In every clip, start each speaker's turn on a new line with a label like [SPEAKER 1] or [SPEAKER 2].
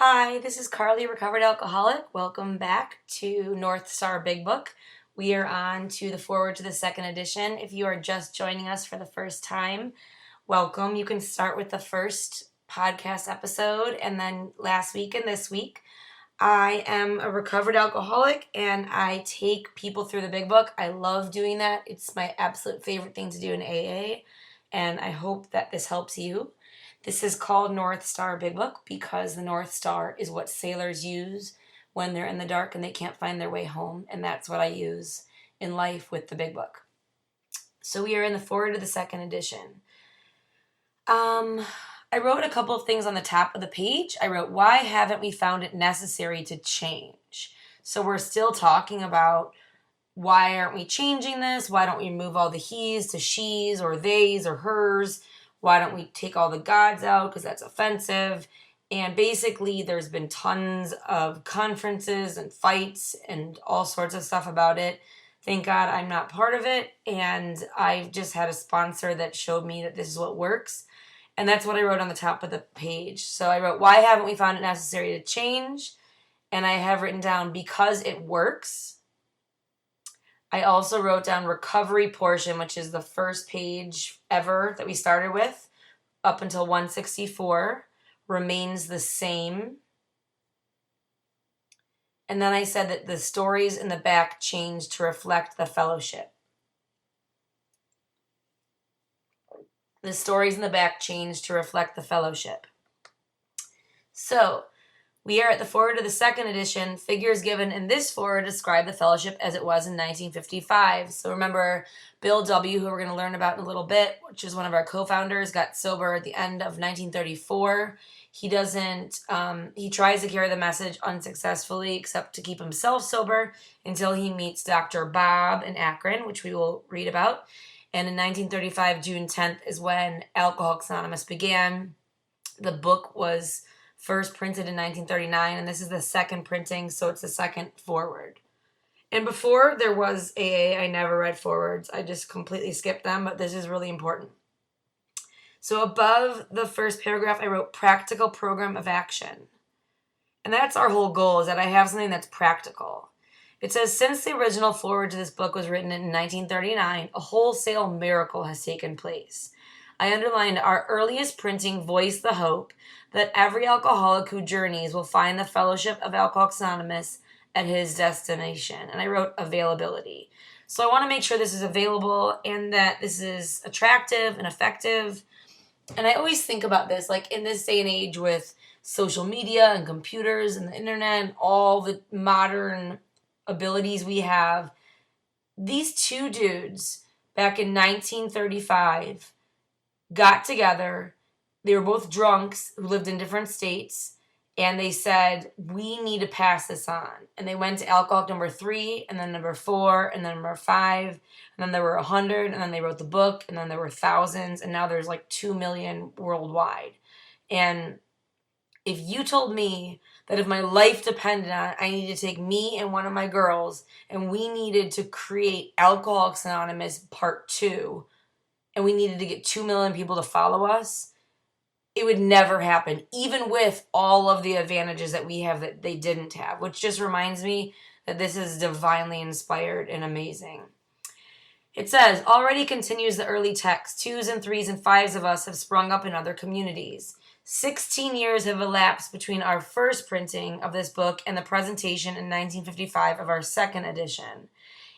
[SPEAKER 1] Hi, this is Carly, recovered alcoholic. Welcome back to North Star Big Book. We are on to the foreword to the second edition. If you are just joining us for the first time, welcome. You can start with the first podcast episode and then last week and this week. I am a recovered alcoholic and I take people through the Big Book. I love doing that. It's my absolute favorite thing to do in AA, and I hope that this helps you. This is called North Star Big Book because the North Star is what sailors use when they're in the dark and they can't find their way home, and that's what I use in life with the Big Book. So we are in the foreword of the second edition. I wrote a couple of things on the top of the page. I wrote, why haven't we found it necessary to change? So we're still talking about why aren't we changing this? Why don't we move all the he's to she's or they's or hers? Why don't we take all the gods out because that's offensive? And basically there's been tons of conferences and fights and all sorts of stuff about it. Thank God I'm not part of it. And I've just had a sponsor that showed me that this is what works. And that's what I wrote on the top of the page. So I wrote, why haven't we found it necessary to change? And I have written down, because it works. I also wrote down recovery portion, which is the first page ever that we started with, up until 164, remains the same. And then I said that the stories in the back changed to reflect the fellowship. The stories in the back changed to reflect the fellowship. So, we are at the foreword of the second edition. Figures given in this foreword describe the fellowship as it was in 1955. So remember, Bill W., who we're going to learn about in a little bit, which is one of our co-founders, got sober at the end of 1934. He tries to carry the message unsuccessfully, except to keep himself sober until he meets Dr. Bob in Akron, which we will read about. And in 1935, June 10th, is when Alcoholics Anonymous began. The book was first printed in 1939, and this is the second printing, so it's the second foreword. And before there was AA, I never read forewords. I just completely skipped them, but this is really important. So above the first paragraph, I wrote practical program of action. And that's our whole goal, is that I have something that's practical. It says, since the original foreword to this book was written in 1939, a wholesale miracle has taken place. I underlined, our earliest printing voiced the hope that every alcoholic who journeys will find the fellowship of Alcoholics Anonymous at his destination. And I wrote availability. So I want to make sure this is available and that this is attractive and effective. And I always think about this, like in this day and age with social media and computers and the internet and all the modern abilities we have, these two dudes back in 1935 got together. They were both drunks who lived in different states, and they said, we need to pass this on. And they went to alcoholic number 3, and then number 4, and then number 5, and then there were 100, and then they wrote the book, and then there were thousands, and now there's like 2 million worldwide. And if you told me that if my life depended on it, I needed to take me and one of my girls, and we needed to create Alcoholics Anonymous Part 2, and we needed to get 2 million people to follow us, it would never happen, even with all of the advantages that we have that they didn't have, which just reminds me that this is divinely inspired and amazing. It says, already continues the early text, 2s and 3s and 5s of us have sprung up in other communities. 16 years have elapsed between our first printing of this book and the presentation in 1955 of our second edition.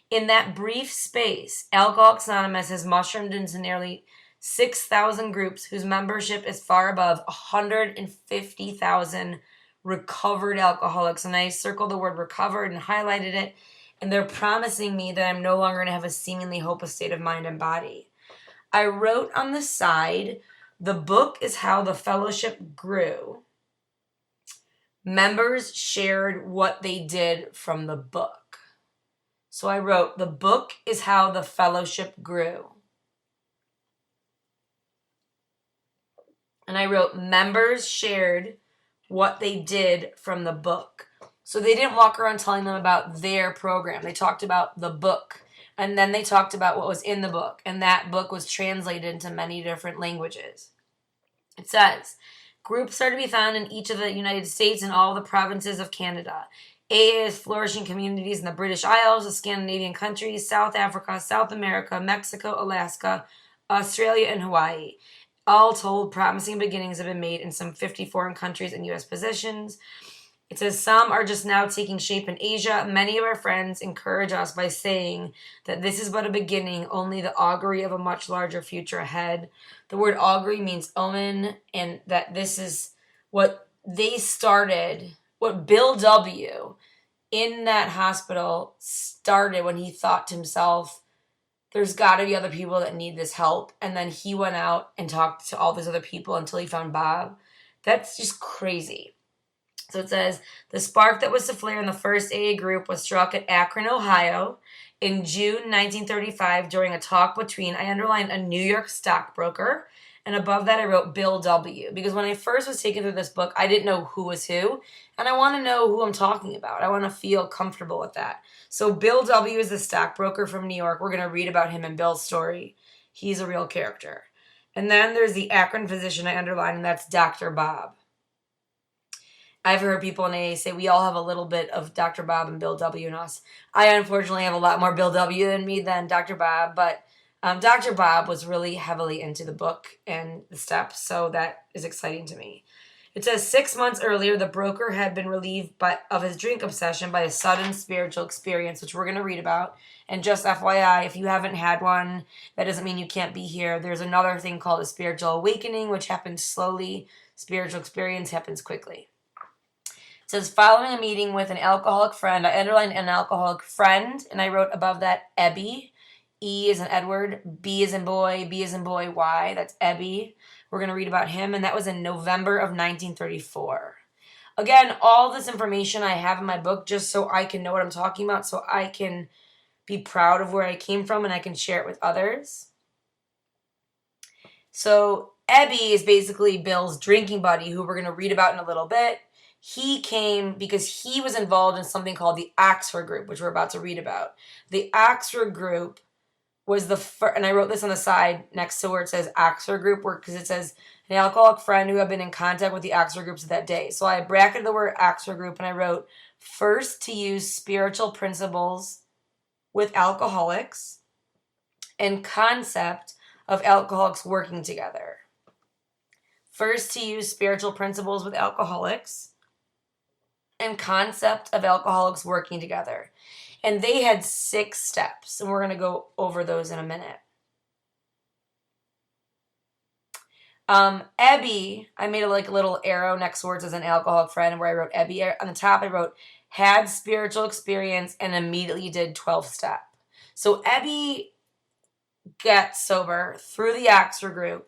[SPEAKER 1] In that brief space, Alcoholics Anonymous has mushroomed into nearly 6,000 groups whose membership is far above 150,000 recovered alcoholics. And I circled the word recovered and highlighted it. And they're promising me that I'm no longer going to have a seemingly hopeless state of mind and body. I wrote on the side, the book is how the fellowship grew. Members shared what they did from the book. So I wrote, the book is how the fellowship grew. And I wrote, members shared what they did from the book. So they didn't walk around telling them about their program. They talked about the book. And then they talked about what was in the book. And that book was translated into many different languages. It says, Groups are to be found in each of the United States and all the provinces of Canada. AA is flourishing communities in the British Isles, the Scandinavian countries, South Africa, South America, Mexico, Alaska, Australia, and Hawaii. All told, promising beginnings have been made in some 50 foreign countries and U.S. positions. It says some are just now taking shape in Asia. Many of our friends encourage us by saying that this is but a beginning, only the augury of a much larger future ahead. The word augury means omen, and that this is what they started, what Bill W. in that hospital started when he thought to himself, there's got to be other people that need this help. And then he went out and talked to all these other people until he found Bob. That's just crazy. So it says, the spark that was to flare in the first AA group was struck at Akron, Ohio in June 1935 during a talk between, I underlined, a New York stockbroker, and above that I wrote Bill W. Because when I first was taken through this book, I didn't know who was who, and I want to know who I'm talking about. I want to feel comfortable with that. So Bill W. is the stockbroker from New York. We're going to read about him in Bill's story. He's a real character. And then there's the Akron physician I underlined, and that's Dr. Bob. I've heard people in AA say we all have a little bit of Dr. Bob and Bill W. in us. I unfortunately have a lot more Bill W. in me than Dr. Bob, but Dr. Bob was really heavily into the book and the steps, so that is exciting to me. It says 6 months earlier, the broker had been relieved of his drink obsession by a sudden spiritual experience, which we're going to read about. And just FYI, if you haven't had one, that doesn't mean you can't be here. There's another thing called a spiritual awakening, which happens slowly. Spiritual experience happens quickly. It says, following a meeting with an alcoholic friend, I underlined an alcoholic friend, and I wrote above that Ebby. E is in Edward, B is in boy, B is in boy, Y. That's Ebby. We're going to read about him, and that was in November of 1934. Again, all this information I have in my book just so I can know what I'm talking about, so I can be proud of where I came from and I can share it with others. So Ebby is basically Bill's drinking buddy, who we're going to read about in a little bit. He came because he was involved in something called the Oxford Group, which we're about to read about. The Oxford Group was the first, and I wrote this on the side next to where it says Oxford Group, because it says an alcoholic friend who had been in contact with the Oxford Groups that day. So I bracketed the word Oxford Group and I wrote, first to use spiritual principles with alcoholics and concept of alcoholics working together. First to use spiritual principles with alcoholics and concept of alcoholics working together. And they had 6 steps, and we're going to go over those in a minute. Ebby, I made a little arrow next to where it says an alcoholic friend, and where I wrote Ebby. On the top, I wrote, had spiritual experience and immediately did 12-step. So Ebby got sober through the Oxford Group.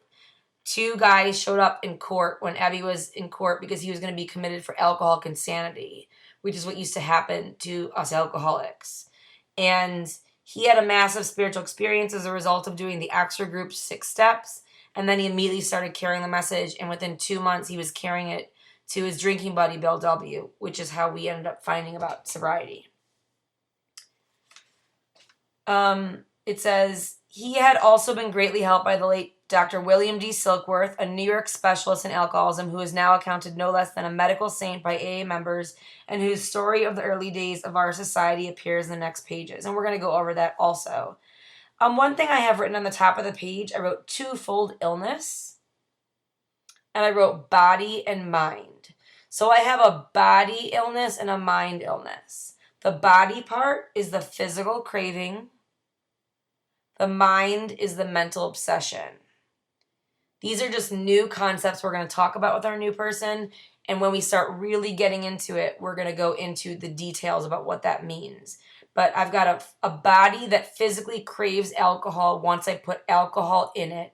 [SPEAKER 1] 2 guys showed up in court when Ebby was in court because he was going to be committed for alcoholic insanity, which is what used to happen to us alcoholics. And he had a massive spiritual experience as a result of doing the Oxford Group's 6 steps. And then he immediately started carrying the message. And within 2 months, he was carrying it to his drinking buddy, Bill W., which is how we ended up finding about sobriety. It says, he had also been greatly helped by the late Dr. William D. Silkworth, a New York specialist in alcoholism who is now accounted no less than a medical saint by AA members and whose story of the early days of our society appears in the next pages. And we're going to go over that also. One thing I have written on the top of the page, I wrote twofold illness, and I wrote body and mind. So I have a body illness and a mind illness. The body part is the physical craving. The mind is the mental obsession. These are just new concepts we're going to talk about with our new person. And when we start really getting into it, we're going to go into the details about what that means. But I've got a body that physically craves alcohol once I put alcohol in it.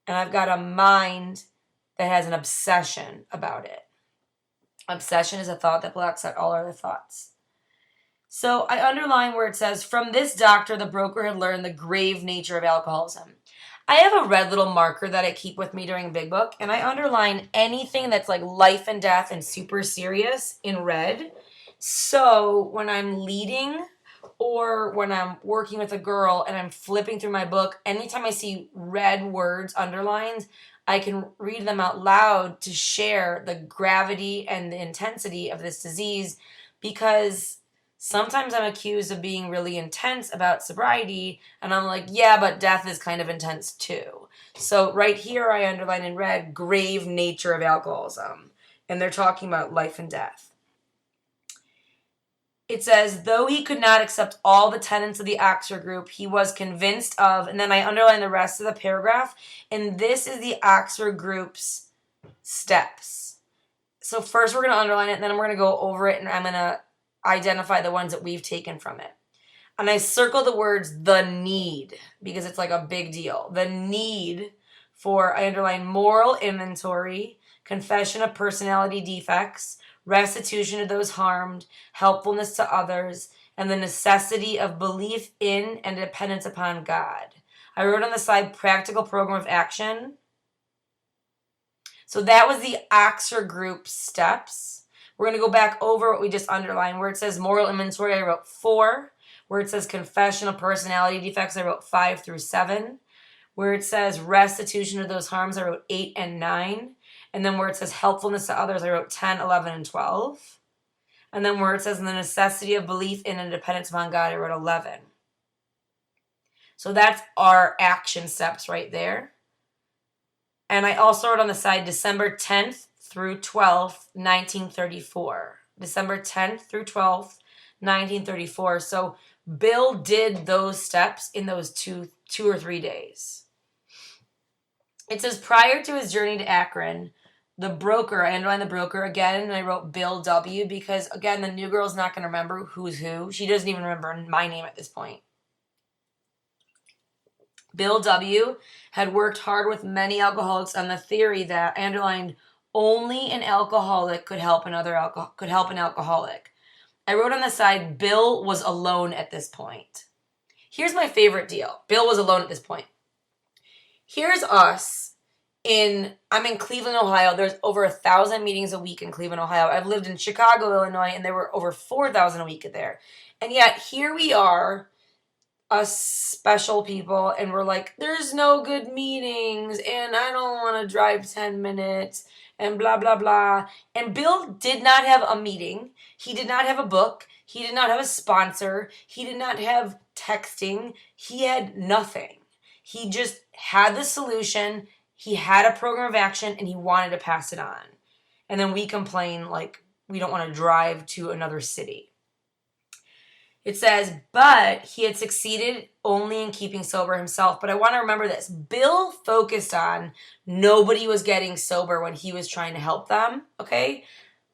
[SPEAKER 1] And I've got a mind that has an obsession about it. Obsession is a thought that blocks out all other thoughts. So I underline where it says, from this doctor, the broker had learned the grave nature of alcoholism. I have a red little marker that I keep with me during Big Book, and I underline anything that's like life and death and super serious in red. So when I'm leading or when I'm working with a girl and I'm flipping through my book, anytime I see red words underlined, I can read them out loud to share the gravity and the intensity of this disease, because sometimes I'm accused of being really intense about sobriety, and I'm like, yeah, but death is kind of intense too. So right here I underline in red, grave nature of alcoholism. And they're talking about life and death. It says, though he could not accept all the tenets of the Oxford group, he was convinced of, and then I underline the rest of the paragraph, and this is the Oxford group's steps. So first we're going to underline it, and then we're going to go over it, and I'm going to identify the ones that we've taken from it. And I circle the words, the need, because it's like a big deal. The need for, I underline moral inventory, confession of personality defects, restitution to those harmed, helpfulness to others, and the necessity of belief in and dependence upon God. I wrote on the side, practical program of action. So that was the Oxford group steps. We're going to go back over what we just underlined. Where it says moral inventory, I wrote 4. Where it says confession of personality defects, I wrote 5 through 7. Where it says restitution of those harms, I wrote 8 and 9. And then where it says helpfulness to others, I wrote 10, 11, and 12. And then where it says the necessity of belief in and dependence upon God, I wrote 11. So that's our action steps right there. And I also wrote on the side December 10th through 12th, 1934. December 10th through 12th, 1934. So Bill did those steps in those two or 3 days. It says prior to his journey to Akron, the broker, I underlined the broker again, and I wrote Bill W. because, again, the new girl's not going to remember who's who. She doesn't even remember my name at this point. Bill W. had worked hard with many alcoholics on the theory that, I underlined, only an alcoholic could help an alcoholic. I wrote on the side, Bill was alone at this point. Here's my favorite deal. Bill was alone at this point. Here's us I'm in Cleveland, Ohio. There's over 1,000 meetings a week in Cleveland, Ohio. I've lived in Chicago, Illinois, and there were over 4,000 a week there. And yet here we are, us special people, and we're like, there's no good meetings, and I don't want to drive 10 minutes, and blah, blah, blah. And Bill did not have a meeting. He did not have a book. He did not have a sponsor. He did not have texting. He had nothing. He just had the solution. He had a program of action, and he wanted to pass it on. And then we complain like we don't want to drive to another city. It says, but he had succeeded only in keeping sober himself. But I want to remember this. Bill focused on nobody was getting sober when he was trying to help them, okay?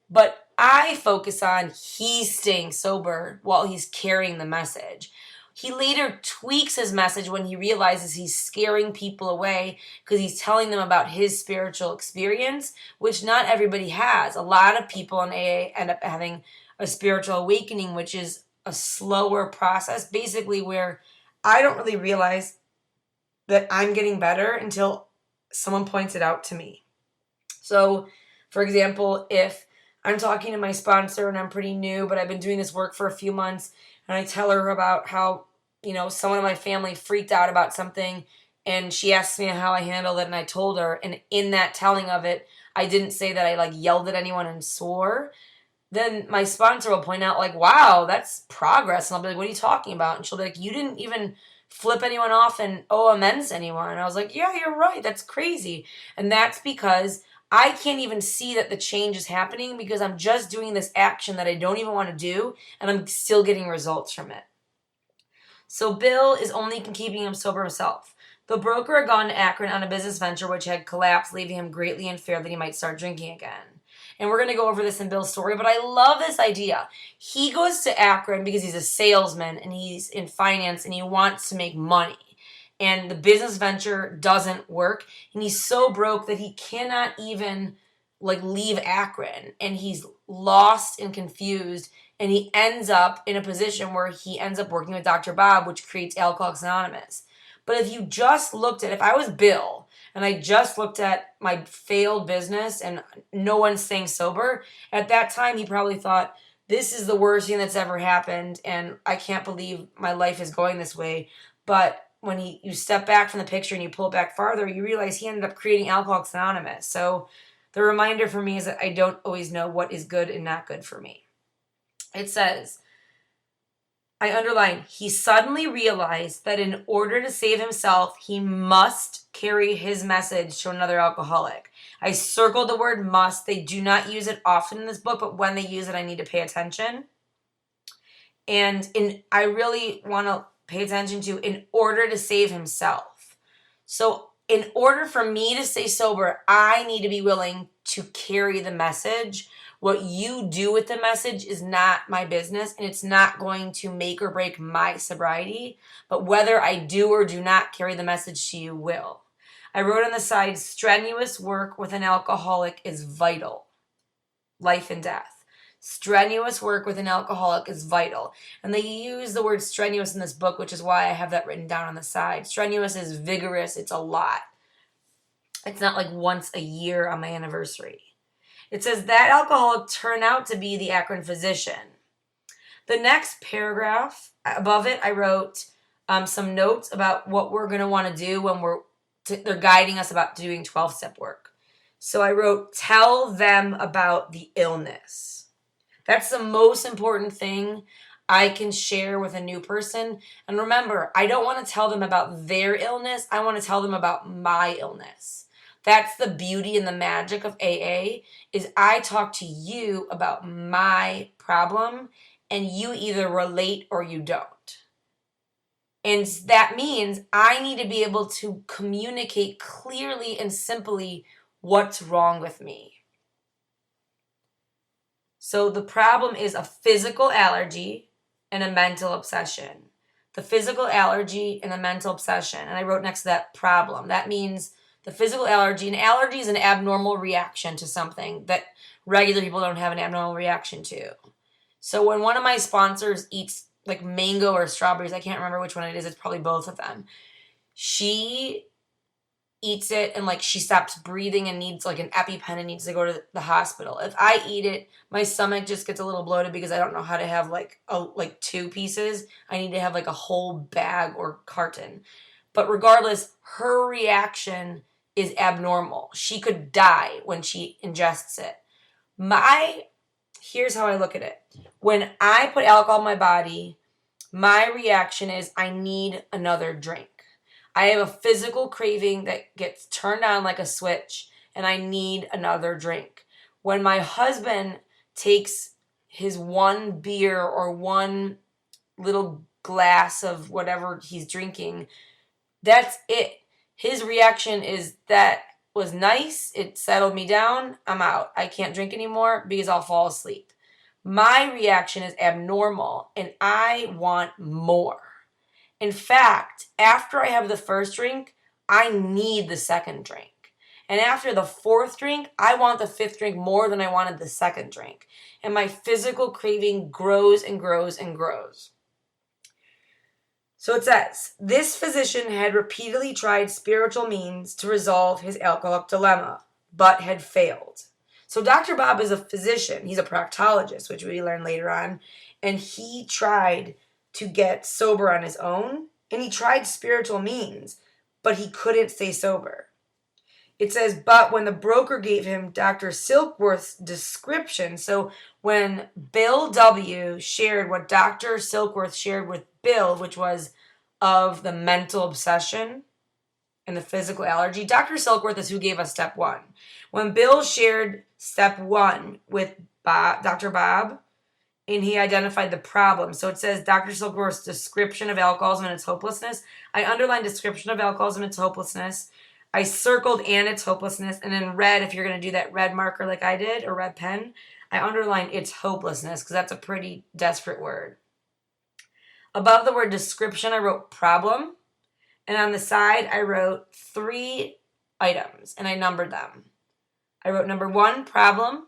[SPEAKER 1] But I focus on he's staying sober while he's carrying the message. He later tweaks his message when he realizes he's scaring people away because he's telling them about his spiritual experience, which not everybody has. A lot of people in AA end up having a spiritual awakening, which is a slower process, basically where I don't really realize that I'm getting better until someone points it out to me. So, for example, if I'm talking to my sponsor and I'm pretty new, but I've been doing this work for a few months, and I tell her about how, someone in my family freaked out about something, and she asked me how I handled it, and I told her, and in that telling of it, I didn't say that I yelled at anyone and swore. Then my sponsor will point out wow, that's progress. And I'll be like, what are you talking about? And she'll be like, you didn't even flip anyone off and owe amends to anyone. And I was like, yeah, you're right. That's crazy. And that's because I can't even see that the change is happening because I'm just doing this action that I don't even want to do, and I'm still getting results from it. So Bill is only keeping him sober himself. The broker had gone to Akron on a business venture which had collapsed, leaving him greatly in fear that he might start drinking again. And we're going to go over this in Bill's story, but I love this idea. He goes to Akron because he's a salesman and he's in finance and he wants to make money. And the business venture doesn't work. And he's so broke that he cannot even leave Akron. And he's lost and confused. And he ends up in a position where he ends up working with Dr. Bob, which creates Alcoholics Anonymous. But if I was Bill, and I just looked at my failed business and no one's staying sober, at that time he probably thought, this is the worst thing that's ever happened, and I can't believe my life is going this way. But when you step back from the picture and you pull it back farther, you realize he ended up creating Alcoholics Anonymous. So the reminder for me is that I don't always know what is good and not good for me. It says, I underline, he suddenly realized that in order to save himself, he must carry his message to another alcoholic. I circled the word must. They do not use it often in this book, but when they use it, I need to pay attention. And I really want to pay attention to in order to save himself. So in order for me to stay sober, I need to be willing to carry the message. What you do with the message is not my business, and it's not going to make or break my sobriety. But whether I do or do not carry the message to you will. I wrote on the side, strenuous work with an alcoholic is vital. Life and death. Strenuous work with an alcoholic is vital. And they use the word strenuous in this book, which is why I have that written down on the side. Strenuous is vigorous. It's a lot. It's not like once a year on my anniversary. It says that alcoholic turned out to be the Akron physician. The next paragraph above it, I wrote some notes about what we're going to want to do when they're guiding us about doing 12-step work. So I wrote, tell them about the illness. That's the most important thing I can share with a new person. And remember, I don't want to tell them about their illness. I want to tell them about my illness. That's the beauty and the magic of AA, is I talk to you about my problem, and you either relate or you don't. And that means I need to be able to communicate clearly and simply what's wrong with me. So the problem is a physical allergy and a mental obsession. The physical allergy and the mental obsession. And I wrote next to that problem. That means the physical allergy. An allergy is an abnormal reaction to something that regular people don't have an abnormal reaction to. So when one of my sponsors eats like mango or strawberries, I can't remember which one it is. It's probably both of them. She eats it and like she stops breathing and needs like an EpiPen and needs to go to the hospital. If I eat it, my stomach just gets a little bloated because I don't know how to have like two pieces. I need to have like a whole bag or carton. But regardless, her reaction is abnormal. She could die when she ingests it. Here's how I look at it. When I put alcohol in my body, my reaction is I need another drink. I have a physical craving that gets turned on like a switch, and I need another drink. When my husband takes his one beer or one little glass of whatever he's drinking, that's it. His reaction is, that was nice. It settled me down. I'm out. I can't drink anymore because I'll fall asleep. My reaction is abnormal, and I want more. In fact, after I have the first drink, I need the second drink. And after the fourth drink, I want the fifth drink more than I wanted the second drink. And my physical craving grows and grows and grows. So it says, this physician had repeatedly tried spiritual means to resolve his alcoholic dilemma, but had failed. So Dr. Bob is a physician. He's a proctologist, which we learn later on. And he tried to get sober on his own, and he tried spiritual means, but he couldn't stay sober. It says, but when the broker gave him Dr. Silkworth's description, so when Bill W. shared what Dr. Silkworth shared with Bill, which was of the mental obsession and the physical allergy, Dr. Silkworth is who gave us step one. When Bill shared step one with Dr. Bob, and he identified the problem. So it says Dr. Silkworth's description of alcoholism and its hopelessness. I underlined description of alcoholism and its hopelessness. I circled and its hopelessness. And in red, if you're going to do that red marker like I did, or red pen, I underlined its hopelessness because that's a pretty desperate word. Above the word description, I wrote problem. And on the side, I wrote 3 items, and I numbered them. I wrote number 1, problem.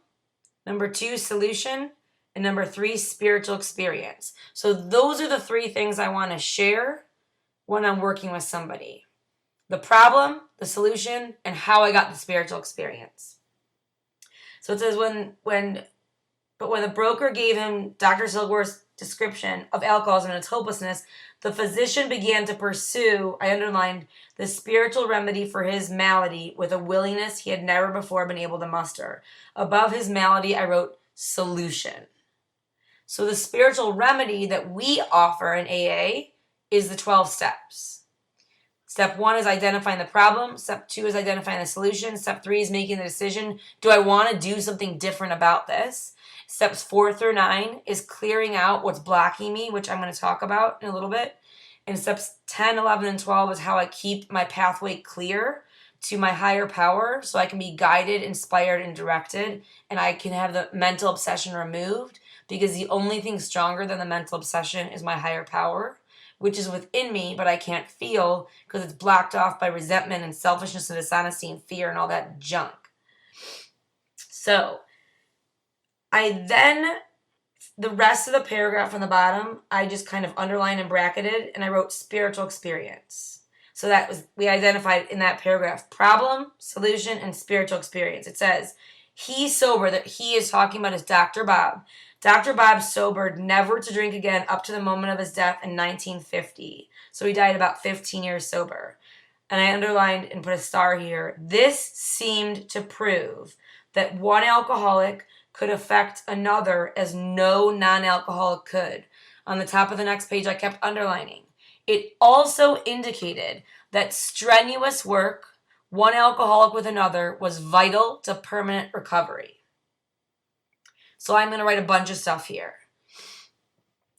[SPEAKER 1] Number 2, solution. And number 3, spiritual experience. So those are the 3 things I want to share when I'm working with somebody. The problem, the solution, and how I got the spiritual experience. So it says when the broker gave him Dr. Silkworth's description of alcoholism and its hopelessness, the physician began to pursue, I underlined, the spiritual remedy for his malady with a willingness he had never before been able to muster. Above his malady, I wrote solution. So the spiritual remedy that we offer in AA is the 12 steps. Step 1 is identifying the problem. Step 2 is identifying the solution. Step 3 is making the decision. Do I want to do something different about this? Steps 4 through 9 is clearing out what's blocking me, which I'm going to talk about in a little bit. And steps 10, 11, and 12 is how I keep my pathway clear to my higher power so I can be guided, inspired, and directed, and I can have the mental obsession removed, because the only thing stronger than the mental obsession is my higher power, which is within me, but I can't feel because it's blocked off by resentment and selfishness and dishonesty and fear and all that junk. So the rest of the paragraph on the bottom, I just kind of underlined and bracketed, and I wrote spiritual experience. So we identified in that paragraph problem, solution, and spiritual experience. It says, he's sober, that he is talking about is Dr. Bob. Dr. Bob sobered never to drink again up to the moment of his death in 1950. So he died about 15 years sober. And I underlined and put a star here. This seemed to prove that one alcoholic could affect another as no non-alcoholic could. On the top of the next page, I kept underlining. It also indicated that strenuous work, one alcoholic with another, was vital to permanent recovery. So I'm going to write a bunch of stuff here.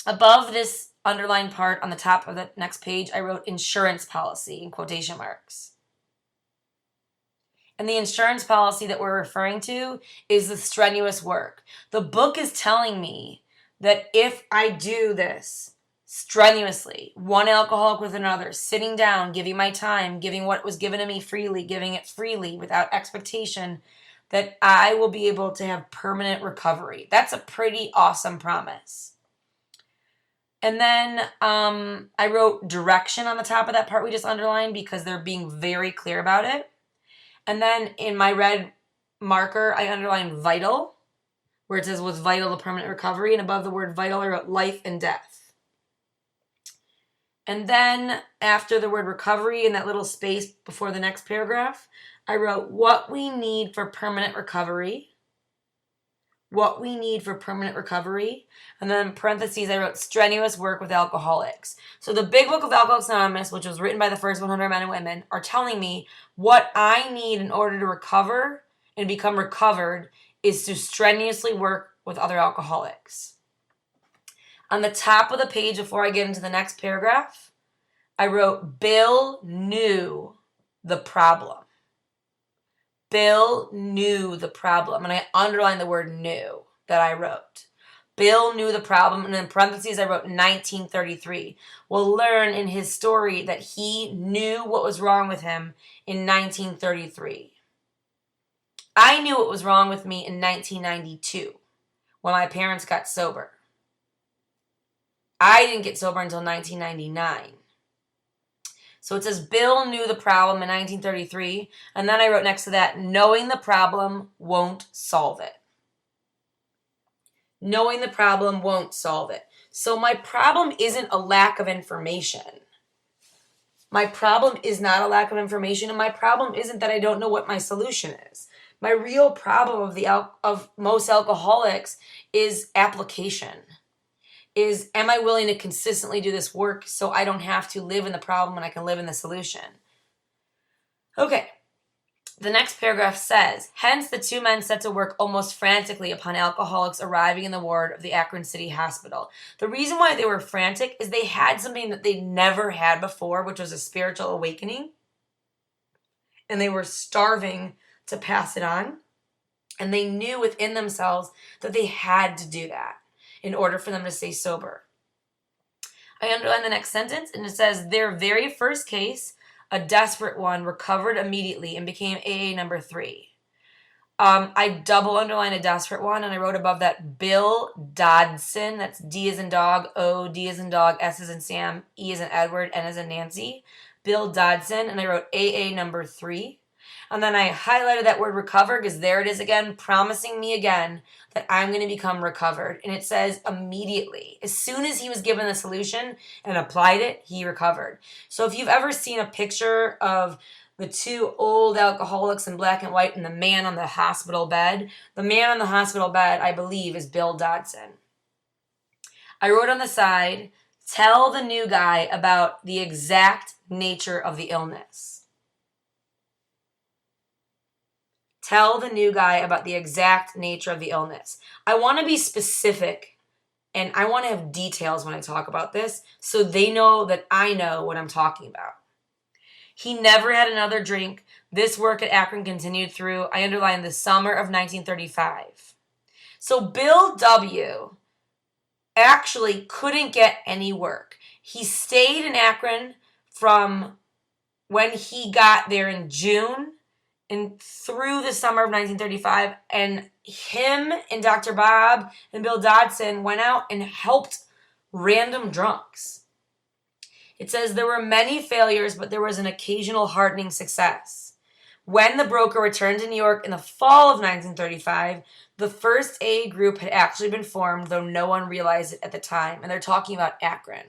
[SPEAKER 1] Above this underlined part on the top of the next page, I wrote insurance policy in quotation marks. And the insurance policy that we're referring to is the strenuous work. The book is telling me that if I do this strenuously, one alcoholic with another, sitting down, giving my time, giving what was given to me freely, giving it freely without expectation, that I will be able to have permanent recovery. That's a pretty awesome promise. And then I wrote direction on the top of that part we just underlined because they're being very clear about it. And then in my red marker, I underlined vital, where it says was vital to permanent recovery. And above the word vital, I wrote life and death. And then after the word recovery, in that little space before the next paragraph, I wrote what we need for permanent recovery. What we need for permanent recovery. And then in parentheses, I wrote strenuous work with alcoholics. So the Big Book of Alcoholics Anonymous, which was written by the first 100 men and women, are telling me what I need in order to recover and become recovered is to strenuously work with other alcoholics. On the top of the page, before I get into the next paragraph, I wrote, Bill knew the problem. Bill knew the problem. And I underlined the word knew that I wrote. Bill knew the problem. And in parentheses, I wrote 1933. We'll learn in his story that he knew what was wrong with him in 1933. I knew what was wrong with me in 1992 when my parents got sober. I didn't get sober until 1999. So it says Bill knew the problem in 1933, and then I wrote next to that, knowing the problem won't solve it. Knowing the problem won't solve it. So my problem isn't a lack of information. My problem is not a lack of information, and my problem isn't that I don't know what my solution is. My real problem of most alcoholics is application. Am I willing to consistently do this work so I don't have to live in the problem and I can live in the solution? Okay. The next paragraph says, hence the two men set to work almost frantically upon alcoholics arriving in the ward of the Akron City Hospital. The reason why they were frantic is they had something that they'd never had before, which was a spiritual awakening. And they were starving to pass it on. And they knew within themselves that they had to do that in order for them to stay sober. I underline the next sentence, and it says, their very first case, a desperate one, recovered immediately and became AA number 3. I double underlined a desperate one, and I wrote above that Bill Dodson, that's D as in dog, O, D as in dog, S as in Sam, E as in Edward, N as in Nancy, Bill Dodson, and I wrote AA number 3. And then I highlighted that word recover because there it is again, promising me again that I'm going to become recovered. And it says immediately, as soon as he was given the solution and applied it, he recovered. So if you've ever seen a picture of the two old alcoholics in black and white and the man on the hospital bed, the man on the hospital bed, I believe, is Bill Dodson. I wrote on the side, tell the new guy about the exact nature of the illness. Tell the new guy about the exact nature of the illness. I want to be specific and I want to have details when I talk about this so they know that I know what I'm talking about. He never had another drink. This work at Akron continued through, I underlined, the summer of 1935. So Bill W. actually couldn't get any work. He stayed in Akron from when he got there in June and through the summer of 1935, and him and Dr. Bob and Bill Dodson went out and helped random drunks. It says there were many failures, but there was an occasional heartening success. When the broker returned to New York in the fall of 1935, the first AA group had actually been formed, though no one realized it at the time. And they're talking about Akron.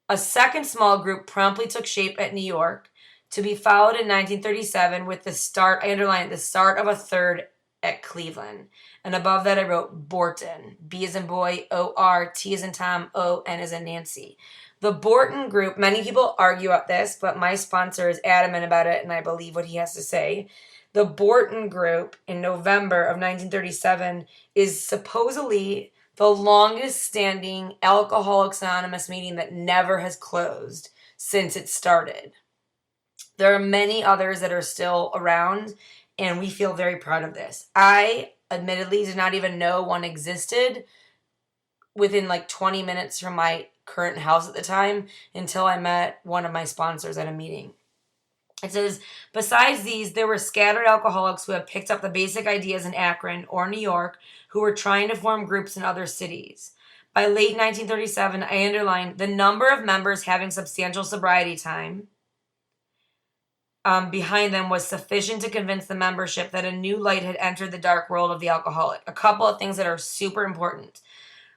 [SPEAKER 1] A second small group promptly took shape at New York, to be followed in 1937 with the start, I underlined, the start of a third at Cleveland. And above that I wrote Borton. B as in boy, O-R, T as in Tom, O-N as in Nancy. The Borton group, many people argue about this, but my sponsor is adamant about it and I believe what he has to say. The Borton group in November of 1937 is supposedly the longest standing Alcoholics Anonymous meeting that never has closed since it started. There are many others that are still around, and we feel very proud of this. I admittedly did not even know one existed within like 20 minutes from my current house at the time until I met one of my sponsors at a meeting. It says, besides these, there were scattered alcoholics who had picked up the basic ideas in Akron or New York who were trying to form groups in other cities. By late 1937, I underlined the number of members having substantial sobriety time behind them was sufficient to convince the membership that a new light had entered the dark world of the alcoholic. A couple of things that are super important.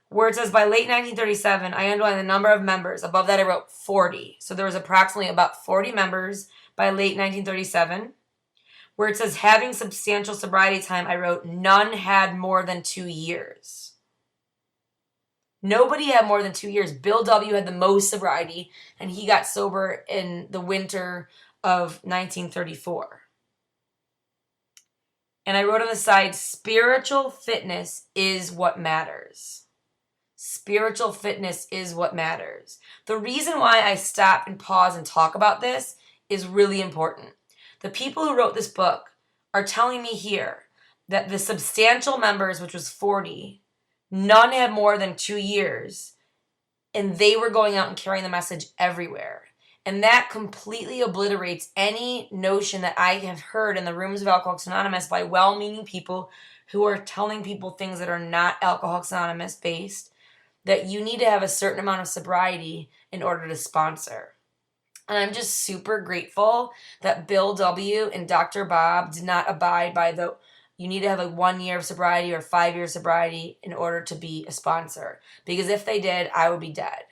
[SPEAKER 1] Where it says by late 1937, I underlined the number of members. Above that, I wrote 40. So there was approximately about 40 members by late 1937. Where it says having substantial sobriety time, I wrote none had more than 2 years. Nobody had more than 2 years. Bill W. had the most sobriety, and he got sober in the winter of 1934. And I wrote on the side, spiritual fitness is what matters. Spiritual fitness is what matters. The reason why I stop and pause and talk about this is really important. The people who wrote this book are telling me here that the substantial members, which was 40, none had more than 2 years, and they were going out and carrying the message everywhere. And that completely obliterates any notion that I have heard in the rooms of Alcoholics Anonymous by well-meaning people who are telling people things that are not Alcoholics Anonymous based, that you need to have a certain amount of sobriety in order to sponsor. And I'm just super grateful that Bill W. and Dr. Bob did not abide by the you need to have a 1 year of sobriety or 5 years sobriety in order to be a sponsor. Because if they did, I would be dead.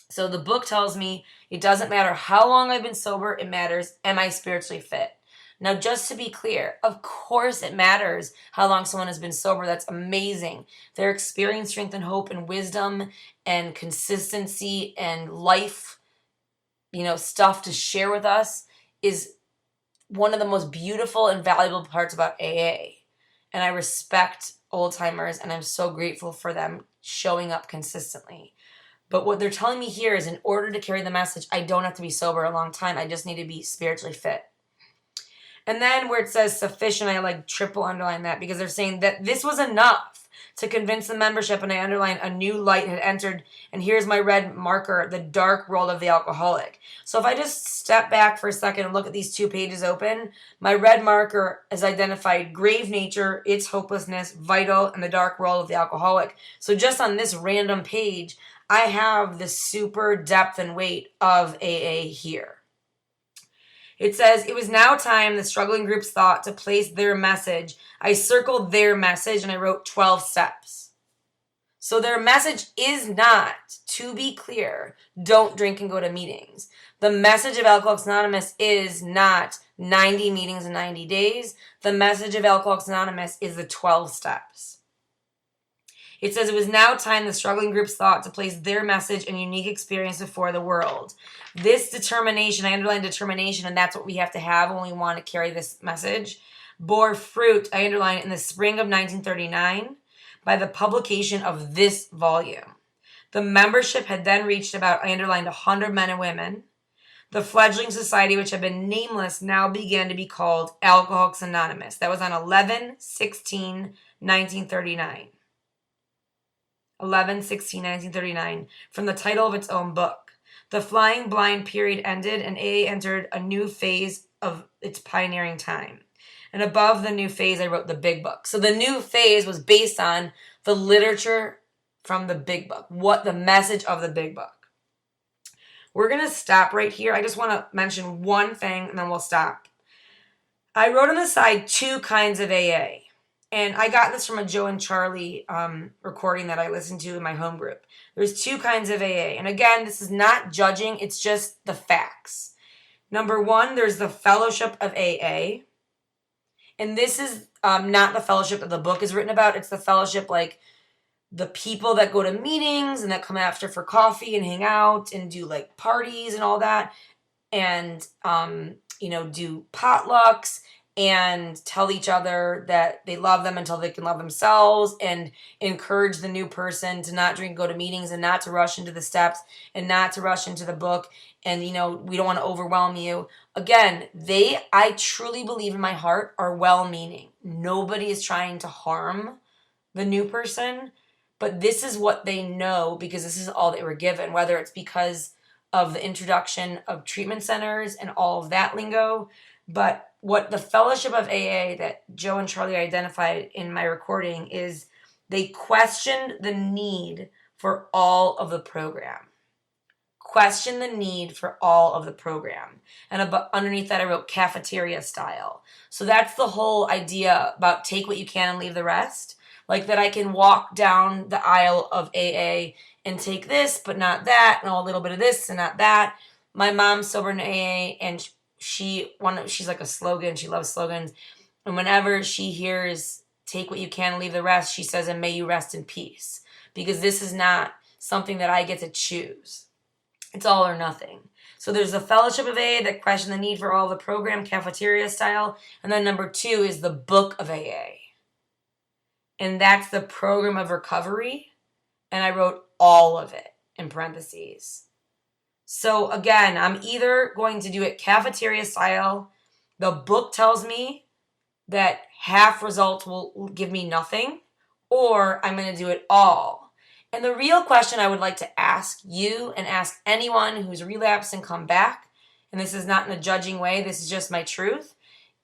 [SPEAKER 1] So the book tells me it doesn't matter how long I've been sober, it matters, am I spiritually fit? Now, just to be clear, of course it matters how long someone has been sober. That's amazing. Their experience, strength, and hope, and wisdom, and consistency, and life, stuff to share with us is one of the most beautiful and valuable parts about AA. And I respect old-timers, and I'm so grateful for them showing up consistently. But what they're telling me here is in order to carry the message, I don't have to be sober a long time. I just need to be spiritually fit. And then where it says sufficient, I triple underline that because they're saying that this was enough to convince the membership, and I underline a new light had entered, and here's my red marker, the dark world of the alcoholic. So if I just step back for a second and look at these 2 pages open, my red marker has identified grave nature, its hopelessness, vital, and the dark world of the alcoholic. So just on this random page, I have the super depth and weight of AA here. It says, it was now time the struggling groups thought to place their message. I circled their message and I wrote 12 steps. So their message is not, to be clear, don't drink and go to meetings. The message of Alcoholics Anonymous is not 90 meetings in 90 days. The message of Alcoholics Anonymous is the 12 steps. It says it was now time the struggling groups thought to place their message and unique experience before the world. This determination, I underline determination, and that's what we have to have when we want to carry this message, bore fruit, I underline, in the spring of 1939 by the publication of this volume. The membership had then reached about, I underlined, 100 men and women. The fledgling society, which had been nameless, now began to be called Alcoholics Anonymous. That was on 11/16/1939. 11/16/1939, from the title of its own book. The flying blind period ended, and AA entered a new phase of its pioneering time. And above the new phase, I wrote the big book. So the new phase was based on the literature from the big book, what the message of the big book. We're going to stop right here. I just want to mention one thing, and then we'll stop. I wrote on the side 2 kinds of AA. And I got this from a Joe and Charlie recording that I listened to in my home group. There's 2 kinds of AA. And again, this is not judging. It's just the facts. Number 1, there's the fellowship of AA. And this is not the fellowship that the book is written about. It's the fellowship like the people that go to meetings and that come after for coffee and hang out and do like parties and all that. And, do potlucks and tell each other that they love them until they can love themselves, and encourage the new person to not drink, go to meetings, and not to rush into the steps, and not to rush into the book, and, we don't want to overwhelm you. Again, I truly believe in my heart, are well-meaning. Nobody is trying to harm the new person, but this is what they know because this is all they were given, whether it's because of the introduction of treatment centers and all of that lingo. But what the fellowship of AA that Joe and Charlie identified in my recording is they questioned the need for all of the program. Question the need for all of the program. And underneath that I wrote cafeteria style. So that's the whole idea about take what you can and leave the rest. Like that I can walk down the aisle of AA and take this but not that, and a little bit of this and not that. My mom's sober in AA, and she's like a slogan. She loves slogans. And whenever she hears take what you can and leave the rest, she says, and may you rest in peace. Because this is not something that I get to choose. It's all or nothing. So there's the fellowship of AA that question the need for all the program, cafeteria style. And then number 2 is the book of AA. And that's the program of recovery. And I wrote all of it in parentheses. So again, I'm either going to do it cafeteria style. The book tells me that half results will give me nothing, or I'm going to do it all. And the real question I would like to ask you and ask anyone who's relapsed and come back, and this is not in a judging way, this is just my truth,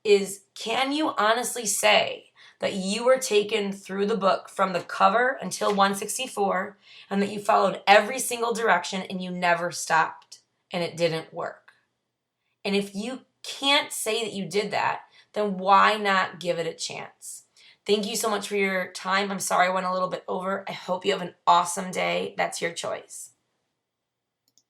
[SPEAKER 1] is can you honestly say that you were taken through the book from the cover until 164, and that you followed every single direction and you never stopped and it didn't work? And if you can't say that you did that, then why not give it a chance? Thank you so much for your time. I'm sorry I went a little bit over. I hope you have an awesome day. That's your choice.